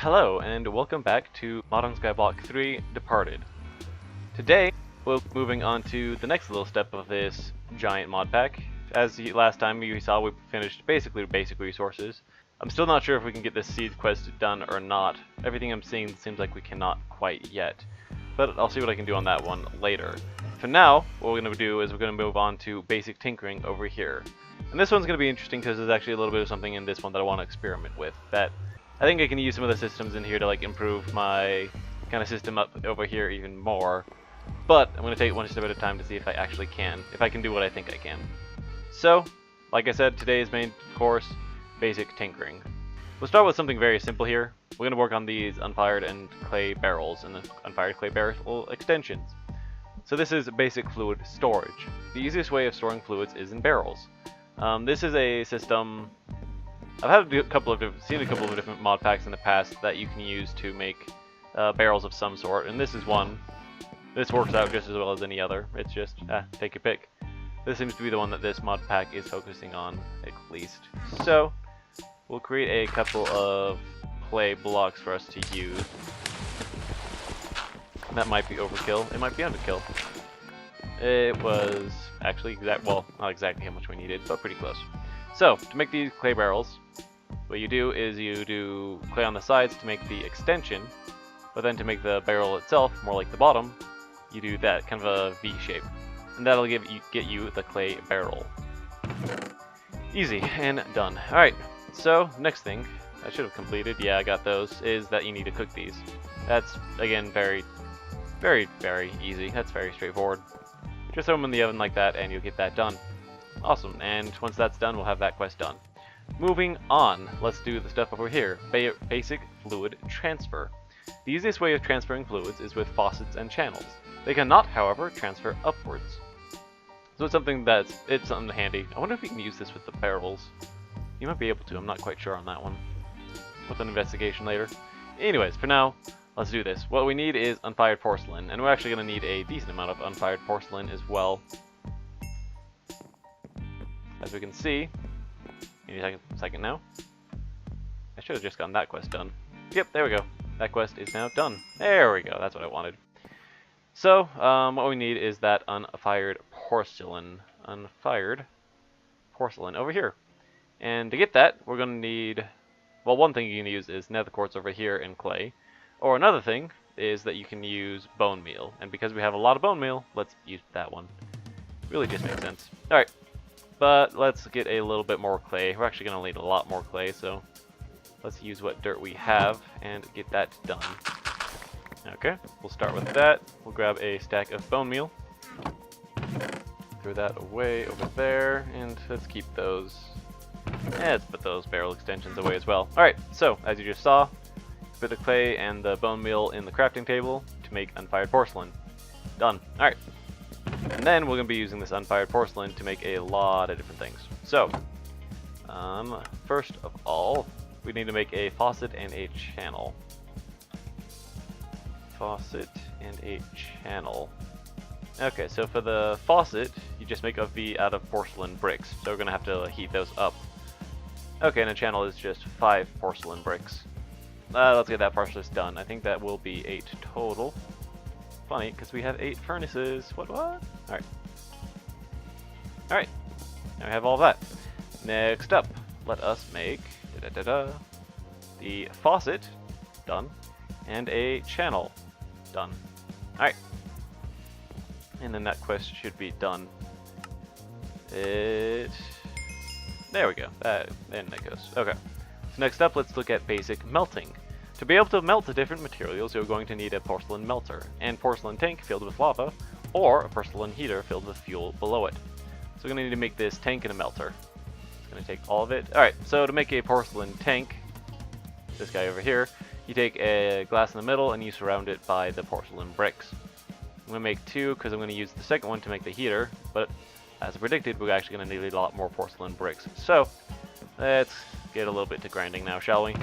Hello, and welcome back to Modern Skyblock 3 Departed. Today, we're moving on to the next little step of this giant mod pack. As last time you saw, we finished basically basic resources. I'm still not sure if we can get this seed quest done or not. Everything I'm seeing seems like we cannot quite yet. But I'll see what I can do on that one later. For now, what we're going to do is we're going to move on to basic tinkering over here. And this one's going to be interesting because there's actually a little bit of something in this one that I want to experiment with. That I think I can use some of the systems in here to like improve my kind of system up over here even more. But I'm going to take it one step at a time to see if I actually can. If I can do what I think I can. So, like I said, today's main course, basic tinkering. We'll start with something very simple here. We're going to work on these unfired and clay barrels and the unfired clay barrel extensions. So this is basic fluid storage. The easiest way of storing fluids is in barrels. This is a system. I've had seen a couple of different mod packs in the past that you can use to make barrels of some sort, and this is one. This works out just as well as any other. It's just take your pick. This seems to be the one that this mod pack is focusing on, at least. So we'll create a couple of clay blocks for us to use. That might be overkill. It might be underkill. It was actually well, not exactly how much we needed, but pretty close. So, to make these clay barrels, what you do is you do clay on the sides to make the extension, but then to make the barrel itself, more like the bottom, you do that, kind of a V shape. And that'll get you the clay barrel. Easy, and done. Alright, so, next thing, I should have completed, yeah, I got those, is that you need to cook these. That's, again, very, very easy. That's very straightforward. Just throw them in the oven like that, and you'll get that done. Awesome, and once that's done, we'll have that quest done. Moving on, let's do the stuff over here. Basic fluid transfer. The easiest way of transferring fluids is with faucets and channels. They cannot, however, transfer upwards. So it's something handy. I wonder if you can use this with the barrels. You might be able to, I'm not quite sure on that one. With an investigation later. Anyways, for now, let's do this. What we need is unfired porcelain, and we're actually going to need a decent amount of unfired porcelain as well. As we can see, give me a second now. I should have just gotten that quest done. Yep, there we go. That quest is now done. There we go, that's what I wanted. So, what we need is that unfired porcelain. Unfired porcelain over here. And to get that, we're going to need, well, one thing you can use is nether quartz over here in clay. Or another thing is that you can use bone meal. And because we have a lot of bone meal, let's use that one. Really just makes sense. Alright. But let's get a little bit more clay. We're actually going to need a lot more clay, so let's use what dirt we have and get that done. Okay, we'll start with that. We'll grab a stack of bone meal. Throw that away over there, and let's keep those. Let's put those barrel extensions away as well. Alright, so as you just saw, put the clay and the bone meal in the crafting table to make unfired porcelain. Done. Alright. And then we're going to be using this unfired porcelain to make a lot of different things. So, first of all, we need to make a faucet and a channel. Faucet and a channel. Okay, so for the faucet, you just make a V out of porcelain bricks. So we're going to have to heat those up. Okay, and a channel is just 5 porcelain bricks. Let's get that process done. I think that will be 8 total. Funny, because we have 8 furnaces. What? Alright. Alright. Now we have all that. Next up, let us make the faucet. Done. And a channel. Done. Alright. And then that quest should be done. There we go. And that goes. Okay. So next up, let's look at basic melting. To be able to melt the different materials, you're going to need a porcelain melter, and porcelain tank filled with lava, or a porcelain heater filled with fuel below it. So we're going to need to make this tank and a melter. It's going to take all of it. Alright, so to make a porcelain tank, this guy over here, you take a glass in the middle and you surround it by the porcelain bricks. I'm going to make 2 because I'm going to use the second one to make the heater, but as predicted, we're actually going to need a lot more porcelain bricks. So, let's get a little bit to grinding now, shall we?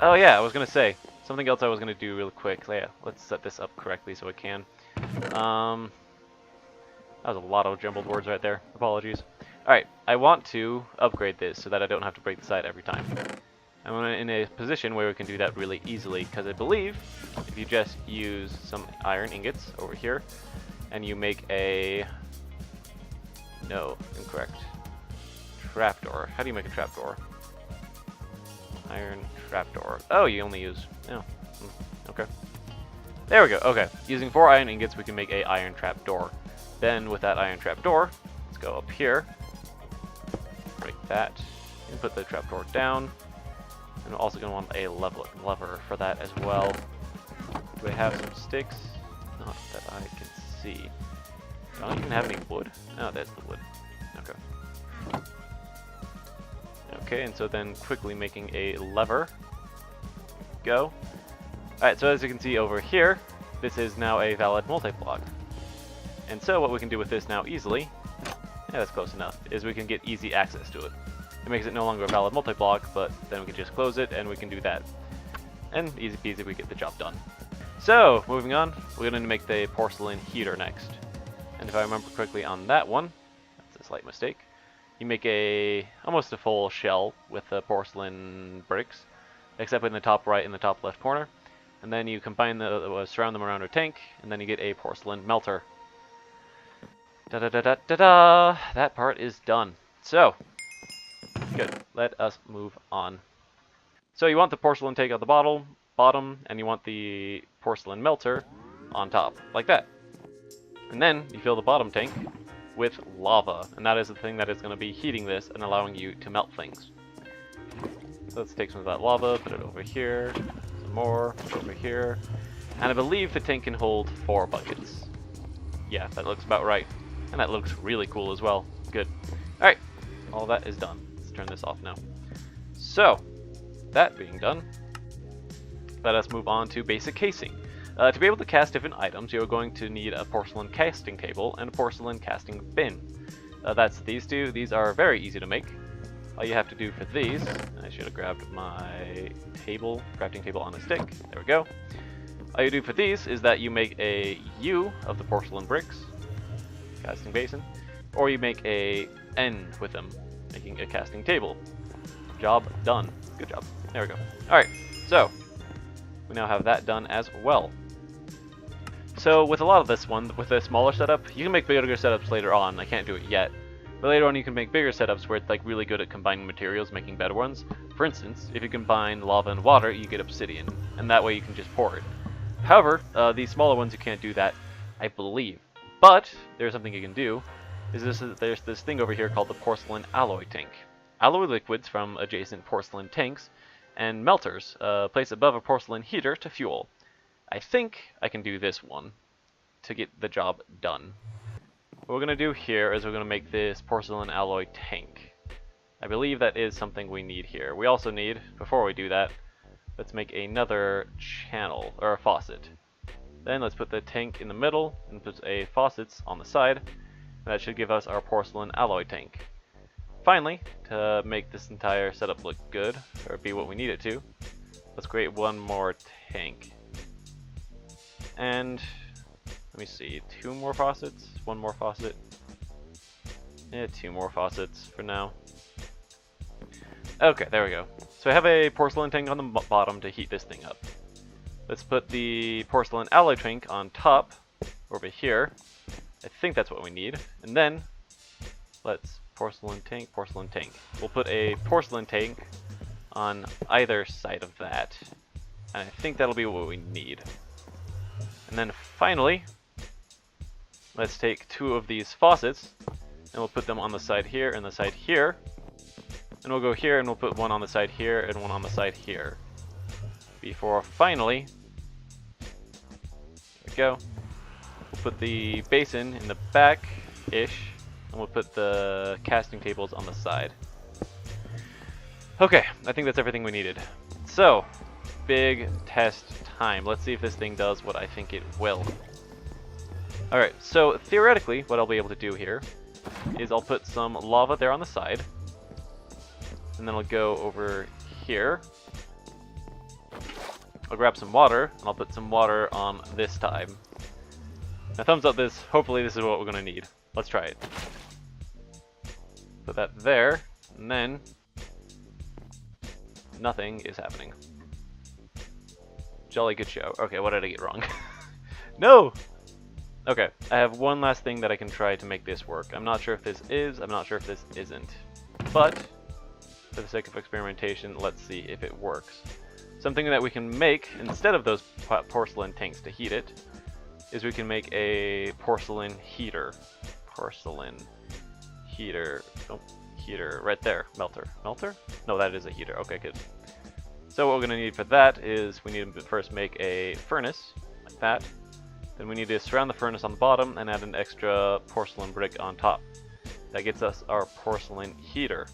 Oh yeah, I was going to say, something else I was going to do real quick. Yeah, let's set this up correctly so it can. That was a lot of jumbled words right there. Apologies. Alright, I want to upgrade this so that I don't have to break the side every time. I'm in a position where we can do that really easily, because I believe if you just use some iron ingots over here, and you make a... No, incorrect. Trapdoor. How do you make a trapdoor? Iron trapdoor. Oh, you only use... Oh, okay. There we go, okay. Using 4 iron ingots, we can make a iron trapdoor. Then, with that iron trapdoor, let's go up here, break that, and put the trapdoor down. And we're also going to want a lever for that as well. Do I have some sticks? Not that I can see. I don't even have any wood. Oh, there's the wood. Okay. Okay, and so then quickly making a lever. Go. Alright, so as you can see over here, this is now a valid multi-block. And so what we can do with this now easily, yeah, that's close enough, is we can get easy access to it. It makes it no longer a valid multi-block, but then we can just close it and we can do that. And easy peasy, we get the job done. So, moving on, we're going to make the porcelain heater next. And if I remember correctly on that one, that's a slight mistake, you make almost a full shell with the porcelain bricks, except in the top right and the top left corner. And then you combine surround them around a tank, and then you get a porcelain melter. Da-da-da-da-da-da! That part is done. So, good. Let us move on. So you want the porcelain tank on the bottom, and you want the porcelain melter on top, like that. And then you fill the bottom tank with lava, and that is the thing that is going to be heating this and allowing you to melt things. So let's take some of that lava, put it over here, some more, over here, and I believe the tank can hold 4 buckets. Yeah, that looks about right, and that looks really cool as well. Good. Alright, all that is done. Let's turn this off now. So, that being done, let us move on to basic casing. To be able to cast different items, you're going to need a porcelain casting table and a porcelain casting bin. That's these two. These are very easy to make. All you have to do for these, I should have grabbed my crafting table on a stick. There we go. All you do for these is that you make a U of the porcelain bricks, casting basin, or you make a N with them, making a casting table. Job done. Good job. There we go. Alright, so we now have that done as well. So with a lot of this one, with a smaller setup, you can make bigger setups later on. I can't do it yet. But later on you can make bigger setups where it's like really good at combining materials, making better ones. For instance, if you combine lava and water, you get obsidian, and that way you can just pour it. However, these smaller ones you can't do that, I believe. But there's something you can do. There's this thing over here called the porcelain alloy tank. Alloy liquids from adjacent porcelain tanks and melters placed above a porcelain heater to fuel. I think I can do this one to get the job done. What we're going to do here is we're going to make this porcelain alloy tank. I believe that is something we need here. We also need, before we do that, let's make another channel, or a faucet. Then let's put the tank in the middle and put a faucets on the side. That should give us our porcelain alloy tank. Finally, to make this entire setup look good, or be what we need it to, let's create one more tank. And let me see, 2 more faucets, 1 more faucet, yeah, 2 more faucets for now. Okay, there we go. So I have a porcelain tank on the bottom to heat this thing up. Let's put the porcelain alloy tank on top, over here. I think that's what we need. And then, let's porcelain tank. We'll put a porcelain tank on either side of that. And I think that'll be what we need. And then finally, let's take 2 of these faucets, and we'll put them on the side here and the side here. And we'll go here and we'll put one on the side here and one on the side here. Before finally, there we go. We'll put the basin in the back-ish, and we'll put the casting tables on the side. Okay, I think that's everything we needed. So, big test time. Let's see if this thing does what I think it will. Alright, so theoretically, what I'll be able to do here is I'll put some lava there on the side, and then I'll go over here. I'll grab some water, and I'll put some water on this side. Now thumbs up this, hopefully this is what we're going to need. Let's try it. Put that there, and then nothing is happening. Jolly good show. Okay, what did I get wrong? No! Okay, I have one last thing that I can try to make this work. I'm not sure if this is, I'm not sure if this isn't. But, for the sake of experimentation, let's see if it works. Something that we can make, instead of those porcelain tanks to heat it, is we can make a porcelain heater. Porcelain heater. Oh, heater. Right there. Melter. Melter? No, that is a heater. Okay, good. So what we're going to need for that is we need to first make a furnace, like that. Then we need to surround the furnace on the bottom and add an extra porcelain brick on top. That gets us our porcelain heater.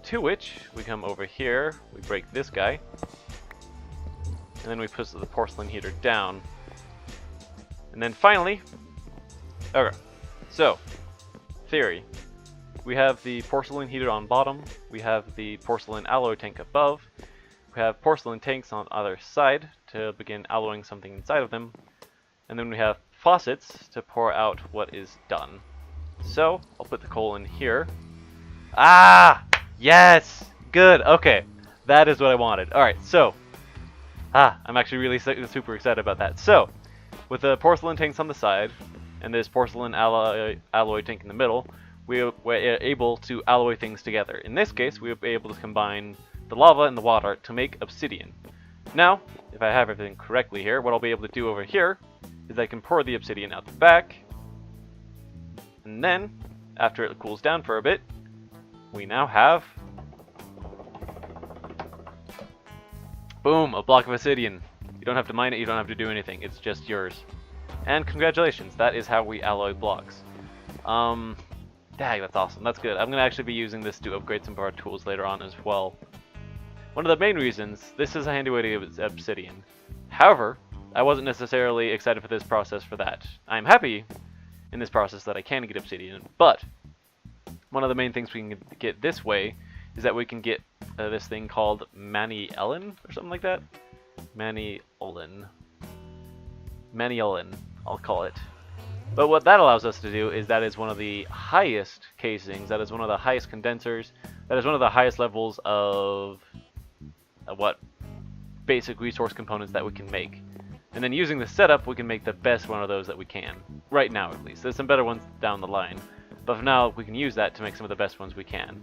To which, we come over here, we break this guy, and then we push the porcelain heater down. And then finally, okay, so, theory. We have the porcelain heater on bottom, we have the porcelain alloy tank above, we have porcelain tanks on either side to begin alloying something inside of them, and then we have faucets to pour out what is done. So, I'll put the coal in here. Ah! Yes! Good, okay. That is what I wanted. Alright, so, I'm actually really super excited about that. So, with the porcelain tanks on the side, and this porcelain alloy tank in the middle, we're able to alloy things together. In this case, we'll be able to combine the lava and the water to make obsidian. Now, if I have everything correctly here, what I'll be able to do over here is I can pour the obsidian out the back, and then, after it cools down for a bit, we now have, boom, a block of obsidian. You don't have to mine it, you don't have to do anything, it's just yours. And congratulations, that is how we alloy blocks. Dang, that's awesome, that's good. I'm going to actually be using this to upgrade some of our tools later on as well. One of the main reasons, this is a handy way to get obsidian. However, I wasn't necessarily excited for this process for that. I'm happy in this process that I can get obsidian, but one of the main things we can get this way is that we can get this thing called manyullyn, or something like that. Manyullyn. Manyullyn, I'll call it. But what that allows us to do is that is one of the highest casings, that is one of the highest condensers, that is one of the highest levels of what basic resource components that we can make. And then using the setup, we can make the best one of those that we can. Right now, at least. There's some better ones down the line. But for now, we can use that to make some of the best ones we can.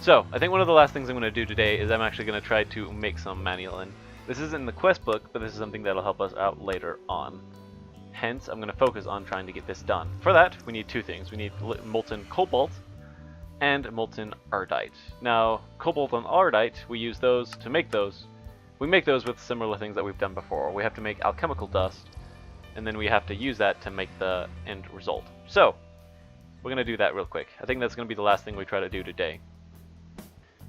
So, I think one of the last things I'm going to do today is I'm actually going to try to make some manyullyn. This isn't in the quest book, but this is something that'll help us out later on. Hence, I'm going to focus on trying to get this done. For that, we need two things. We need molten cobalt and molten ardite. Now, cobalt and ardite, we use those to make those. We make those with similar things that we've done before. We have to make alchemical dust, and then we have to use that to make the end result. So, we're going to do that real quick. I think that's going to be the last thing we try to do today.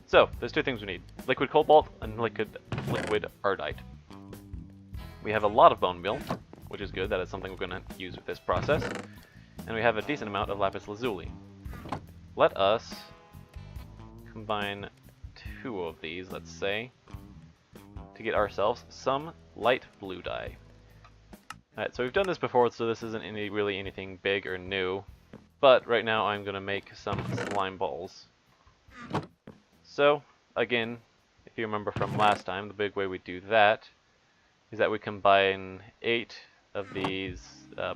So, there's two things we need. Liquid cobalt and liquid ardite. We have a lot of bone meal, which is good. That is something we're going to use with this process. And we have a decent amount of lapis lazuli. Let us combine two of these, let's say, to get ourselves some light blue dye. Alright, so we've done this before, so this isn't really anything big or new. But right now I'm going to make some slime balls. So, again, if you remember from last time, the big way we do that is that we combine 8 of these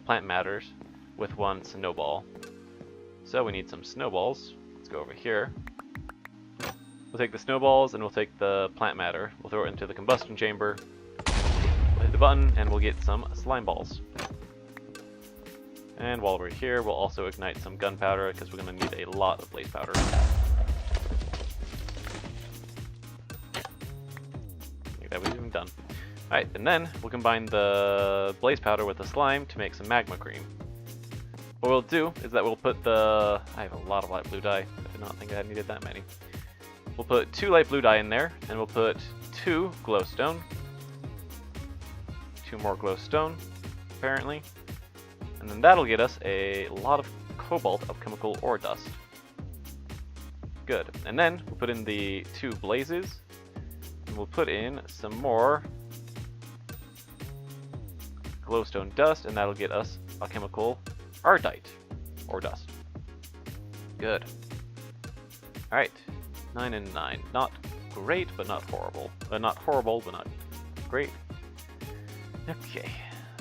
plant matters with 1 snowball. So we need some snowballs. Let's go over here. We'll take the snowballs and we'll take the plant matter. We'll throw it into the combustion chamber. We'll hit the button and we'll get some slime balls. And while we're here, we'll also ignite some gunpowder because we're going to need a lot of blaze powder. Like that, we've even done. Alright, and then we'll combine the blaze powder with the slime to make some magma cream. What we'll do is that we'll put the... I have a lot of light blue dye. I did not think I needed that many. We'll put 2 light blue dye in there, and we'll put 2 glowstone. 2 more glowstone, apparently. And then that'll get us a lot of cobalt alchemical ore dust. Good. And then we'll put in the 2 blazes, and we'll put in some more glowstone dust, and that'll get us alchemical ardite ore dust. Good. Alright. 9 and 9. Not great, but not horrible. Not horrible, but not great. Okay,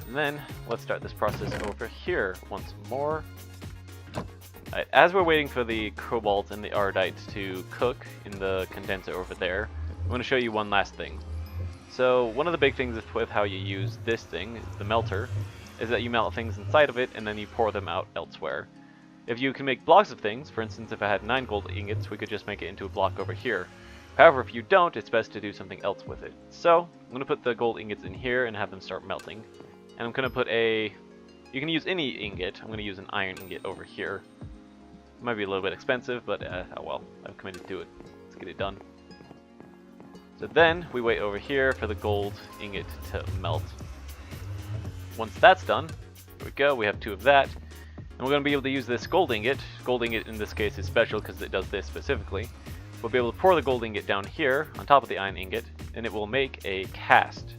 and then let's start this process over here once more. Alright, as we're waiting for the cobalt and the ardite to cook in the condenser over there, I'm going to show you one last thing. So one of the big things with how you use this thing, the melter, is that you melt things inside of it and then you pour them out elsewhere. If you can make blocks of things, for instance if I had 9 gold ingots, we could just make it into a block over here. However, if you don't, it's best to do something else with it. So I'm going to put the gold ingots in here and have them start melting. And I'm going to put a... You can use any ingot. I'm going to use an iron ingot over here. It might be a little bit expensive, but oh well, I've committed to it. Let's get it done. So then we wait over here for the gold ingot to melt. Once that's done, here we go, we have 2 of that. And we're going to be able to use this gold ingot. Gold ingot in this case is special because it does this specifically. We'll be able to pour the gold ingot down here on top of the iron ingot, and it will make a cast.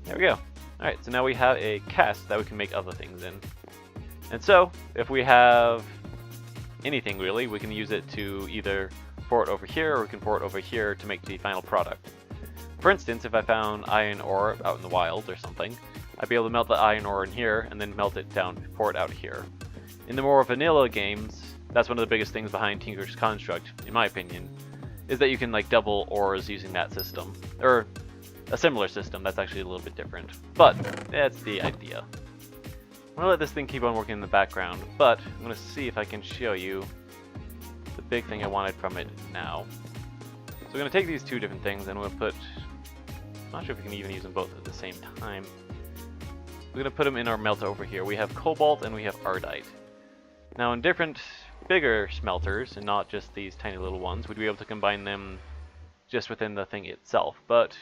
There we go. Alright, so now we have a cast that we can make other things in. And so, if we have anything really, we can use it to either pour it over here, or we can pour it over here to make the final product. For instance, if I found iron ore out in the wild or something, I'd be able to melt the iron ore in here, and then melt it down, pour it out here. In the more vanilla games, that's one of the biggest things behind Tinker's Construct, in my opinion, is that you can like double ores using that system. Or a similar system that's actually a little bit different. But that's the idea. I'm going to let this thing keep on working in the background, but I'm going to see if I can show you the big thing I wanted from it now. So we're going to take these 2 different things and we'll put... I'm not sure if we can even use them both at the same time. We're going to put them in our melter over here. We have cobalt and we have ardite. Now in different bigger smelters, and not just these tiny little ones, we'd be able to combine them just within the thing itself. But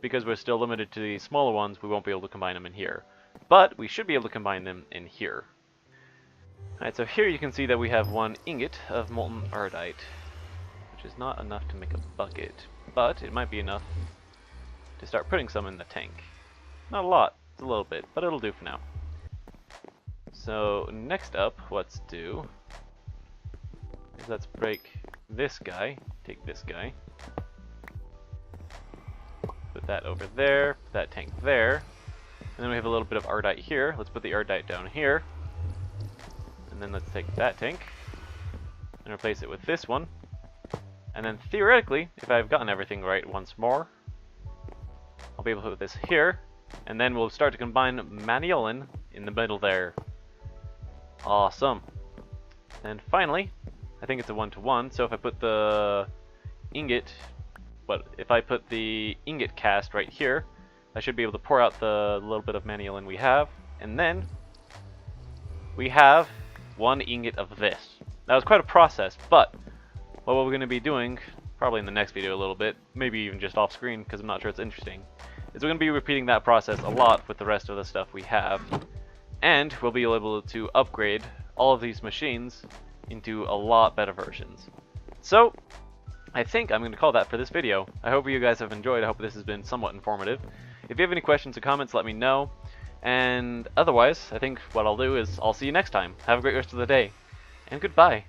because we're still limited to the smaller ones, we won't be able to combine them in here. But we should be able to combine them in here. Alright, so here you can see that we have 1 ingot of molten ardite, which is not enough to make a bucket, but it might be enough to start putting some in the tank. Not a lot, it's a little bit, but it'll do for now. So next up, let's do is let's break this guy, take this guy, put that over there, put that tank there. And then we have a little bit of ardite here. Let's put the ardite down here. And then let's take that tank and replace it with this one. And then theoretically, if I've gotten everything right once more, I'll be able to put this here. And then we'll start to combine manyullyn in the middle there. Awesome. And finally, I think it's a 1-to-1. So if I put the ingot, if I put the ingot cast right here, I should be able to pour out the little bit of manyullyn we have, and then we have 1 ingot of this. That was quite a process, but what we're going to be doing, probably in the next video a little bit, maybe even just off screen because I'm not sure it's interesting, is we're going to be repeating that process a lot with the rest of the stuff we have, and we'll be able to upgrade all of these machines into a lot better versions. So, I think I'm going to call that for this video. I hope you guys have enjoyed. I hope this has been somewhat informative. If you have any questions or comments, let me know. And otherwise, I think what I'll do is I'll see you next time. Have a great rest of the day. And goodbye.